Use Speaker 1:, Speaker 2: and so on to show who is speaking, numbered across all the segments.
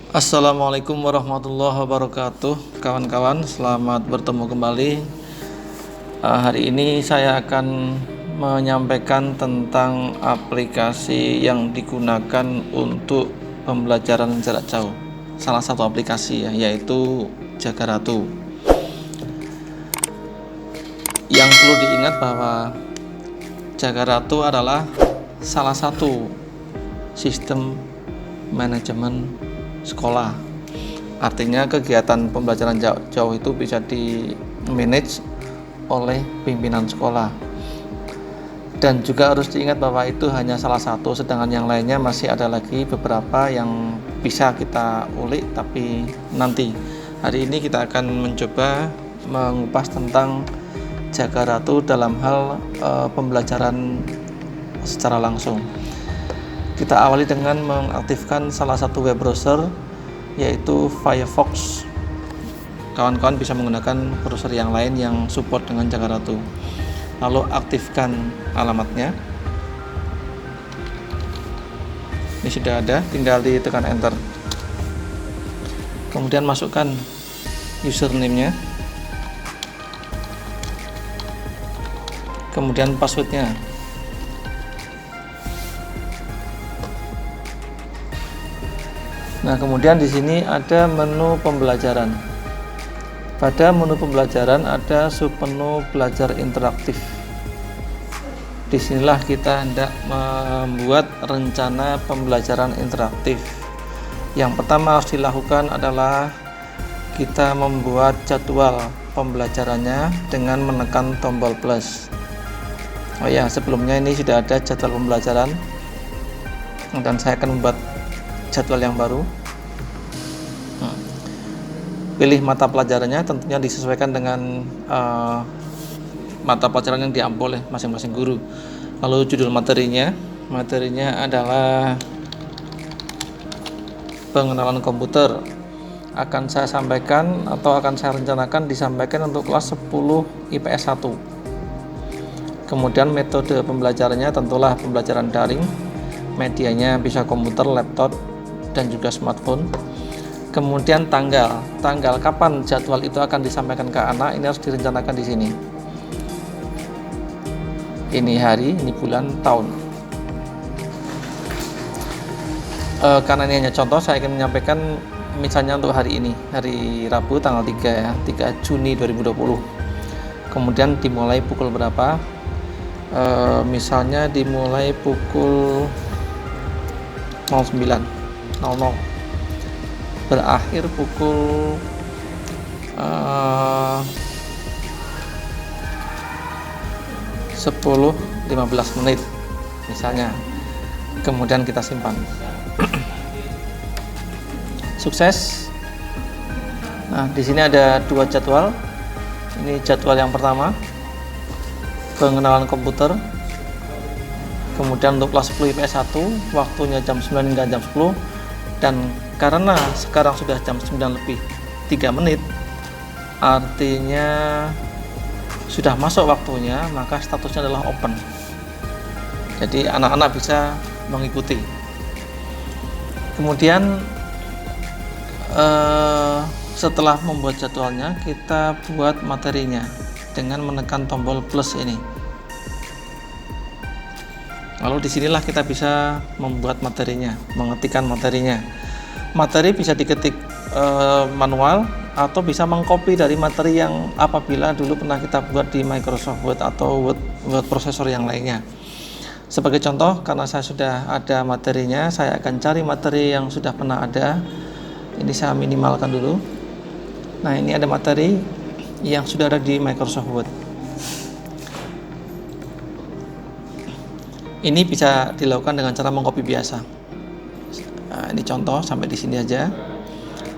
Speaker 1: Assalamualaikum warahmatullahi wabarakatuh. Kawan-kawan, selamat bertemu kembali. Hari ini saya akan menyampaikan tentang aplikasi yang digunakan untuk pembelajaran jarak jauh. Salah satu aplikasi yaitu Jagaratu. Yang perlu diingat bahwa Jagaratu adalah salah satu sistem manajemen sekolah. Artinya kegiatan pembelajaran jauh itu bisa di manage oleh pimpinan sekolah. Dan juga harus diingat bahwa itu hanya salah satu, sedangkan yang lainnya masih ada lagi beberapa yang bisa kita ulik, tapi nanti. Hari ini kita akan mencoba mengupas tentang Jagaratu dalam hal pembelajaran secara langsung. Kita awali dengan mengaktifkan salah satu web browser, yaitu Firefox. Kawan-kawan bisa menggunakan browser yang lain yang support dengan Jagaratu. Lalu aktifkan alamatnya. Ini sudah ada, tinggal ditekan enter. Kemudian masukkan username-nya, kemudian passwordnya. Nah, kemudian di sini ada menu pembelajaran. Pada menu pembelajaran ada submenu belajar interaktif. Disinilah kita hendak membuat rencana pembelajaran interaktif. Yang pertama harus dilakukan adalah kita membuat jadwal pembelajarannya dengan menekan tombol plus. Oh ya, sebelumnya ini sudah ada jadwal pembelajaran, dan saya akan membuat jadwal yang baru. Pilih mata pelajarannya, tentunya disesuaikan dengan mata pelajaran yang diambil oleh masing-masing guru. Lalu judul materinya adalah pengenalan komputer. Akan saya sampaikan atau akan saya rencanakan disampaikan untuk kelas 10 IPS 1. Kemudian metode pembelajarannya tentulah pembelajaran daring. Medianya bisa komputer, laptop, dan juga smartphone. Kemudian tanggal kapan jadwal itu akan disampaikan ke anak, ini harus direncanakan di sini. Ini hari, ini bulan, tahun. Karena ini hanya contoh, saya ingin menyampaikan misalnya untuk hari ini, hari Rabu tanggal 3 Juni 2020. Kemudian dimulai pukul berapa? Misalnya dimulai pukul 09.00, berakhir pukul 10.15 menit misalnya. Kemudian kita simpan. Sukses. Nah, di sini ada dua jadwal. Ini jadwal yang pertama, pengenalan komputer. Kemudian untuk kelas 10 IPS 1, waktunya jam 9 hingga jam 10. Dan karena sekarang sudah jam 9:03, artinya sudah masuk waktunya, maka statusnya adalah open. Jadi anak-anak bisa mengikuti. Kemudian setelah membuat jadwalnya, kita buat materinya dengan menekan tombol plus ini. Lalu disinilah kita bisa membuat materinya, mengetikkan materinya. Materi bisa diketik manual atau bisa mengcopy dari materi yang apabila dulu pernah kita buat di Microsoft Word atau Word processor yang lainnya. Sebagai contoh, karena saya sudah ada materinya, saya akan cari materi yang sudah pernah ada. Ini saya minimalkan dulu. Nah, ini ada materi yang sudah ada di Microsoft Word. Ini bisa dilakukan dengan cara mengcopy biasa. Nah, ini contoh sampai di sini aja.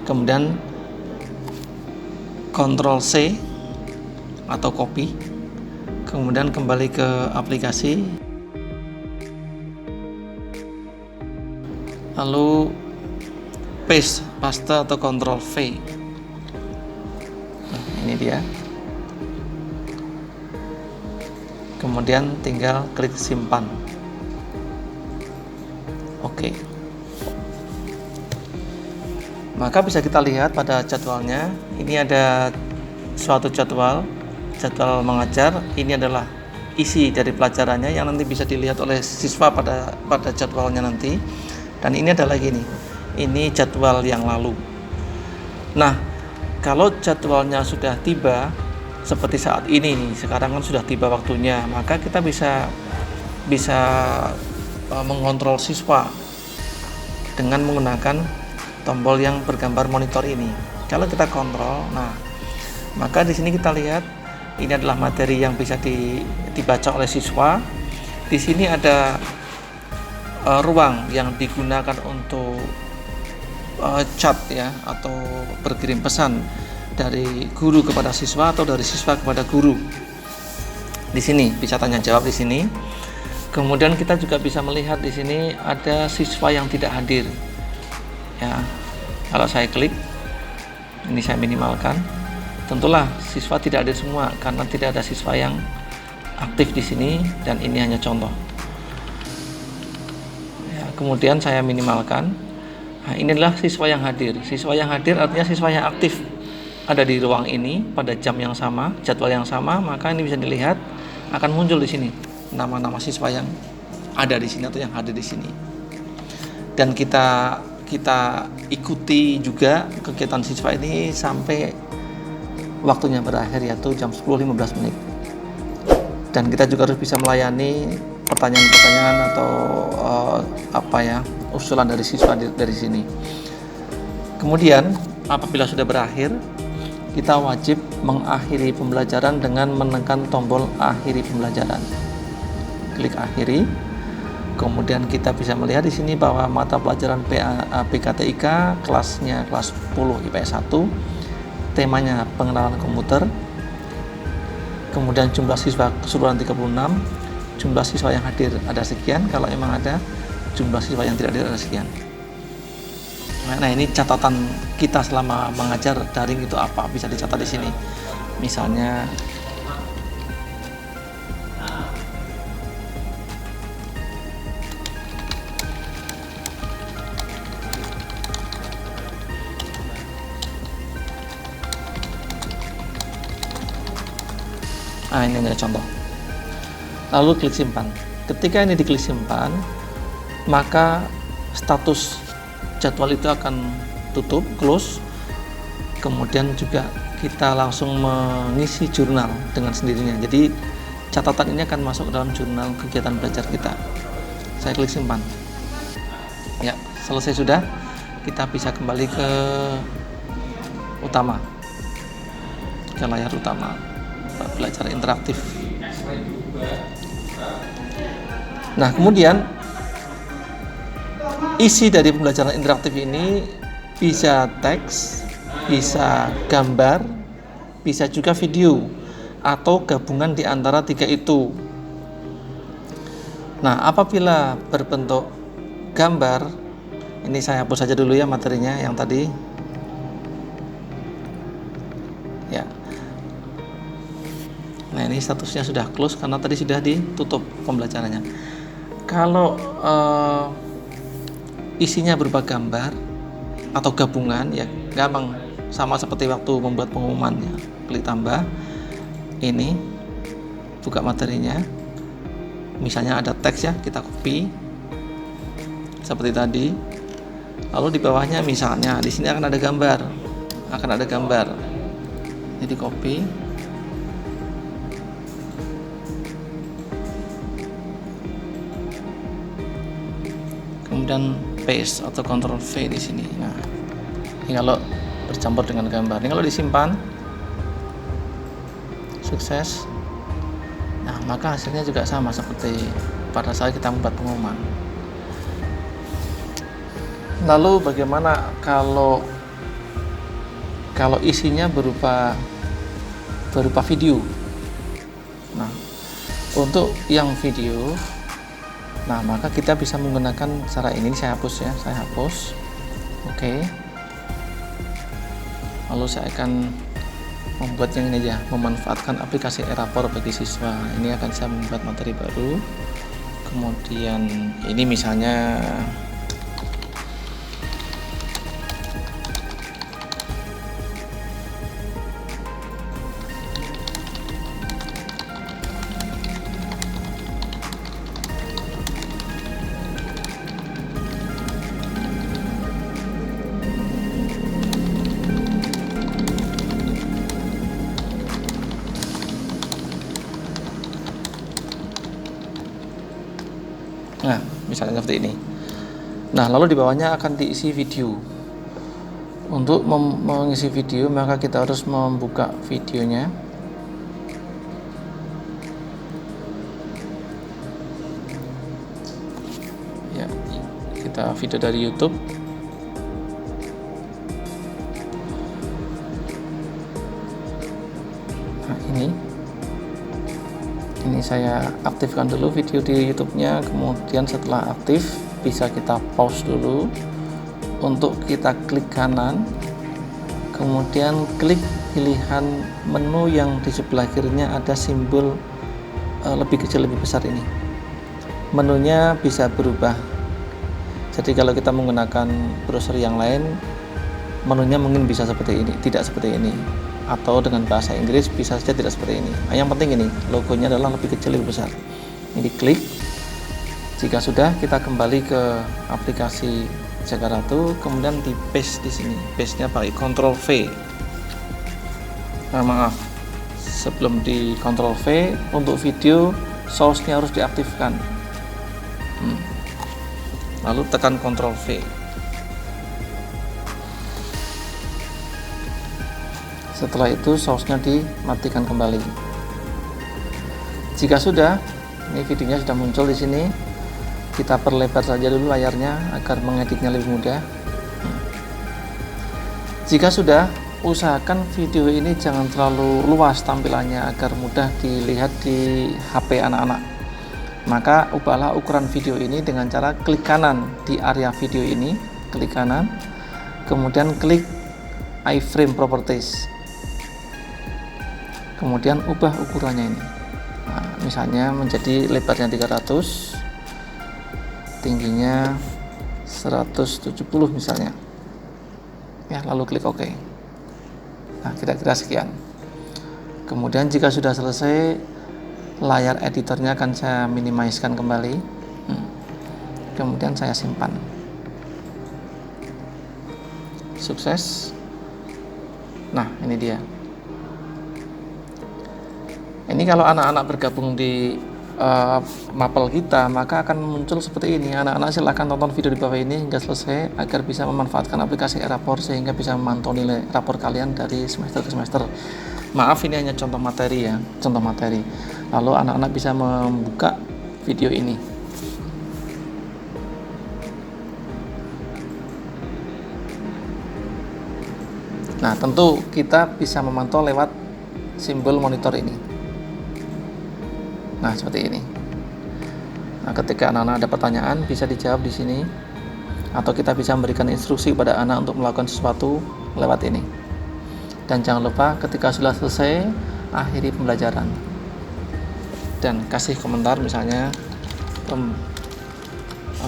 Speaker 1: Kemudian Ctrl C atau copy. Kemudian kembali ke aplikasi. Lalu paste atau Ctrl V. Nah, ini dia. Kemudian tinggal klik simpan. Oke. Maka bisa kita lihat pada jadwalnya, ini ada suatu jadwal mengajar. Ini adalah isi dari pelajarannya yang nanti bisa dilihat oleh siswa pada jadwalnya nanti. Dan ini ada lagi nih, ini jadwal yang lalu. Nah, kalau jadwalnya sudah tiba seperti saat ini nih, sekarang kan sudah tiba waktunya, maka kita bisa mengontrol siswa dengan menggunakan tombol yang bergambar monitor ini. Kalau kita kontrol, nah, maka di sini kita lihat ini adalah materi yang bisa dibaca oleh siswa. Di sini ada ruang yang digunakan untuk chat ya, atau berkirim pesan dari guru kepada siswa atau dari siswa kepada guru. Di sini bisa tanya jawab di sini. Kemudian kita juga bisa melihat di sini ada siswa yang tidak hadir. Ya, kalau saya klik, ini saya minimalkan. Tentulah siswa tidak hadir semua karena tidak ada siswa yang aktif di sini dan ini hanya contoh. Ya, kemudian saya minimalkan. Nah, ini adalah siswa yang hadir. Siswa yang hadir artinya siswa yang aktif ada di ruang ini pada jam yang sama, jadwal yang sama, maka ini bisa dilihat akan muncul di sini nama-nama siswa yang ada di sini atau yang hadir di sini. Dan kita ikuti juga kegiatan siswa ini sampai waktunya berakhir, yaitu jam 10.15 menit. Dan kita juga harus bisa melayani pertanyaan-pertanyaan atau usulan dari siswa dari sini. Kemudian apabila sudah berakhir, kita wajib mengakhiri pembelajaran dengan menekan tombol akhiri pembelajaran. Klik akhiri. Kemudian kita bisa melihat di sini bahwa mata pelajaran PKTIK kelasnya kelas 10 IPS 1, temanya pengenalan komputer. Kemudian jumlah siswa keseluruhan 36, jumlah siswa yang hadir ada sekian, kalau memang ada, jumlah siswa yang tidak hadir ada sekian. Nah, ini catatan kita selama mengajar daring itu apa, bisa dicatat di sini. Misalnya ini adalah contoh. Lalu klik simpan. Ketika ini diklik simpan, maka status jadwal itu akan tutup, close. Kemudian juga kita langsung mengisi jurnal dengan sendirinya. Jadi catatan ini akan masuk ke dalam jurnal kegiatan belajar kita. Saya klik simpan. Ya, selesai sudah. Kita bisa kembali ke utama, ke layar utama belajar interaktif. Nah, kemudian isi dari pembelajaran interaktif ini bisa teks, bisa gambar, bisa juga video, atau gabungan di antara tiga itu. Nah, apabila berbentuk gambar, ini saya hapus saja dulu ya materinya yang tadi. Ya. Nah, ini statusnya sudah close karena tadi sudah ditutup pembelajarannya. Kalau isinya berupa gambar atau gabungan, ya gampang, sama seperti waktu membuat pengumumannya. Klik tambah, ini buka materinya. Misalnya ada teks ya, kita copy seperti tadi. Lalu di bawahnya misalnya di sini akan ada gambar, jadi copy. Kemudian paste atau Ctrl V di sini. Nah, ini kalau bercampur dengan gambar. Ini kalau disimpan, sukses. Nah, maka hasilnya juga sama seperti pada saat kita membuat pengumuman. Lalu bagaimana kalau isinya berupa video? Nah, untuk yang video, nah maka kita bisa menggunakan cara ini. Saya hapus ya, saya hapus. Oke. Lalu saya akan membuat yang ini aja, memanfaatkan aplikasi Erapor bagi siswa. Ini akan saya membuat materi baru. Kemudian ini misalnya misalnya seperti ini. Nah, lalu di bawahnya akan diisi video. Untuk mengisi video maka kita harus membuka videonya. Ya, kita video dari YouTube. Nah, ini saya aktifkan dulu video di YouTube-nya, kemudian setelah aktif bisa kita pause dulu. Untuk kita klik kanan, kemudian klik pilihan menu yang di sebelah kirinya ada simbol lebih kecil lebih besar ini. Menunya bisa berubah. Jadi kalau kita menggunakan browser yang lain, menunya mungkin bisa seperti ini, tidak seperti ini. Atau dengan bahasa Inggris bisa saja tidak seperti ini. Nah, yang penting ini logonya adalah lebih kecil lebih besar. Ini klik. Jika sudah, kita kembali ke aplikasi Jaga Ratu, kemudian di paste di sini. Paste-nya pakai Ctrl V. Nah, maaf, sebelum di Ctrl V untuk video source-nya harus diaktifkan. Lalu tekan Ctrl V. Setelah itu source-nya dimatikan kembali. Jika sudah, ini videonya sudah muncul di sini. Kita perlebar saja dulu layarnya agar mengeditnya lebih mudah. Jika sudah, usahakan video ini jangan terlalu luas tampilannya agar mudah dilihat di HP anak-anak. Maka ubahlah ukuran video ini dengan cara klik kanan di area video ini, klik kanan, kemudian klik iframe properties, kemudian ubah ukurannya ini. Nah, misalnya menjadi lebarnya 300, tingginya 170 misalnya ya, lalu klik OK. Nah, kira-kira sekian. Kemudian jika sudah selesai, layar editornya akan saya minimizekan kembali, kemudian saya simpan. Sukses. Nah, ini dia. Ini kalau anak-anak bergabung di mapel kita, maka akan muncul seperti ini. Anak-anak silahkan tonton video di bawah ini hingga selesai agar bisa memanfaatkan aplikasi e-rapor sehingga bisa memantau nilai rapor kalian dari semester ke semester. Maaf, ini hanya contoh materi ya, contoh materi. Lalu anak-anak bisa membuka video ini. Nah, tentu kita bisa memantau lewat simbol monitor ini. Nah, seperti ini. Nah, ketika anak-anak ada pertanyaan bisa dijawab di sini, atau kita bisa memberikan instruksi kepada anak untuk melakukan sesuatu lewat ini. Dan jangan lupa ketika sudah selesai, akhiri pembelajaran dan kasih komentar, misalnya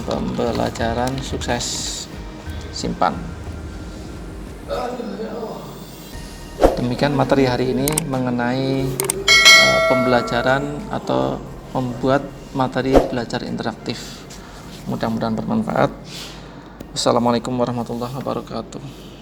Speaker 1: pembelajaran sukses, simpan. Demikian materi hari ini mengenai pembelajaran atau membuat materi belajar interaktif. Mudah-mudahan bermanfaat. Wassalamualaikum warahmatullahi wabarakatuh.